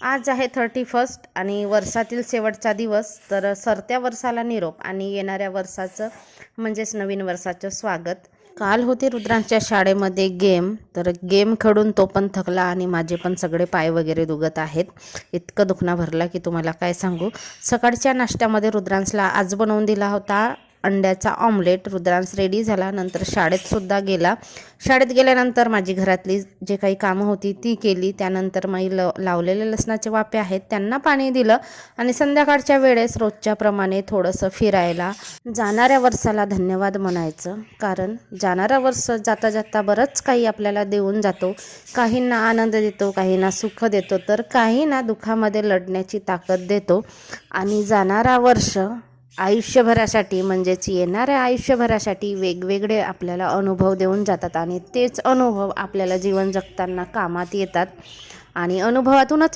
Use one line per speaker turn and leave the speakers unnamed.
आज आहे 31 आणि वर्षातील शेवटचा दिवस. तर सरत्या वर्षाला निरोप आणि येणाऱ्या वर्षाचं म्हणजेच नवीन वर्षाचं स्वागत. काल होते रुद्रांच्या शाळेमध्ये गेम, तर गेम खेळून तो पण थकला आणि माझे पण सगळे पाय वगैरे दुखत आहेत. इतकं दुखणं भरला की तुम्हाला काय सांगू. सकाळच्या नाश्त्यामध्ये रुद्रांसला आज बनवून दिला होता अंड्याचा ऑमलेट. रुद्रांस रेडी झाला, नंतर शाळेतसुद्धा गेला. शाळेत गेल्यानंतर माझी घरातली जे काही कामं होती ती केली. त्यानंतर मी लावलेले लसणाचे वाफे आहेत त्यांना पाणी दिलं आणि संध्याकाळच्या वेळेस रोजच्याप्रमाणे थोडंसं फिरायला. जाणाऱ्या वर्षाला धन्यवाद म्हणायचं, कारण जाणारा वर्ष जाता जाता बरंच काही आपल्याला देऊन जातो. काहींना आनंद देतो, काहींना सुख देतो, तर काहींना दुःखामध्ये लढण्याची ताकद देतो. आणि जाणारा वर्ष आयुष्यभरासाठी म्हणजेच येणाऱ्या आयुष्यभरासाठी वेगवेगळे आपल्याला अनुभव देऊन जातात आणि तेच अनुभव आपल्याला जीवन जगताना कामात येतात आणि अनुभवातूनच